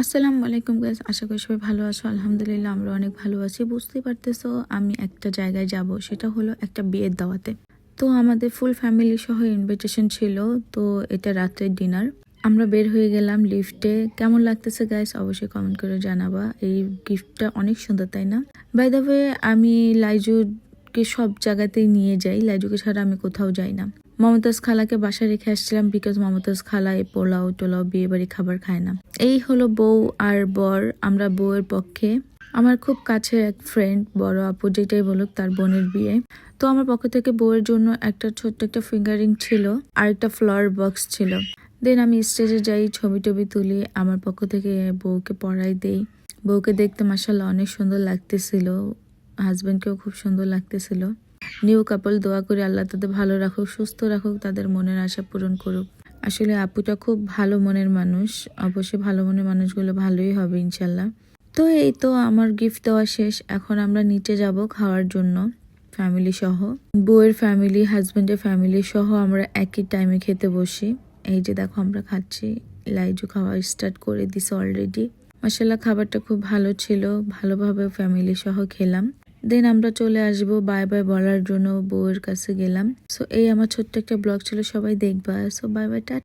আসসালামু আলাইকুম গাইস, আশা করি সবাই ভালো আছো। আলহামদুলিল্লাহ আমরা অনেক ভালো আছি। বুঝতেই পারতেছো আমি একটা জায়গায় যাব, সেটা হলো একটা বিয়ের দাওয়াতে। তো আমাদের ফুল ফ্যামিলি সহ ইনভিটেশন ছিল। তো এটা রাত্রের ডিনার। আমরা বের হয়ে গেলাম লিফটে। কেমন লাগতেছে গাইস অবশ্যই কমেন্ট করে জানাবা। এই গিফটটা অনেক সুন্দর, তাই না? বাই দ্য ওয়ে, আমি লাইজুকে সব জায়গাতেই নিয়ে যাই, লাইজুকে ছাড়া আমি কোথাও যাই না। মমতাজ খালাকে বাসায় রেখে আসছিলাম বিকজ মমতাজ খালা এই পোলাও টোলাও বিয়ে বাড়ি খাবার খায় না। এই হলো বউ আর বর। আমরা বউয়ের পক্ষে। আমার খুব কাছের এক ফ্রেন্ড, বড় আপু যেটাই বলুক, তার বোনের বিয়ে। তো আমার পক্ষ থেকে বউয়ের জন্য একটা ছোট্ট একটা ফিঙ্গারিং ছিল আর একটা ফ্লাওয়ার বক্স ছিল। দেন আমি স্টেজে যাই, ছবি টবি তুলি, আমার পক্ষ থেকে বউকে পড়াই দেই। বউকে দেখতে মাশাআল্লাহ অনেক সুন্দর লাগতেছিল, হাজবেন্ডকেও খুব সুন্দর লাগতেছিল। নিউ কাপল, দোয়া করি আল্লাহ তাদের ভালো রাখুক, সুস্থ রাখুক, তাদের মনের আশা পূরণ করুক। আসলে আপুটা খুব ভালো মনের মানুষ। অবশ্যই ভালো মনের মানুষগুলো ভালোই হবে ইনশাল্লাহ। তো এই তো আমার গিফট দেওয়া শেষ। এখন আমরা নিচে যাব খাওয়ার জন্য ফ্যামিলি সহ। বউয়ের ফ্যামিলি, হাজবেন্ডের ফ্যামিলি সহ আমরা একই টাইমে খেতে বসি। এই যে দেখো আমরা খাচ্ছি। লাইজু খাওয়া স্টার্ট করে দিছে অলরেডি। মাশাআল্লাহ খাবারটা খুব ভালো ছিল, ভালোভাবে ফ্যামিলি সহ খেলাম। দেন আমরা চলে আসবো বাই বাই বলার জন্য বউয়ের কাছে গেলাম। সো এই আমার ছোট্ট একটা ব্লগ ছিল, সবাই দেখবা। So bye bye, tata.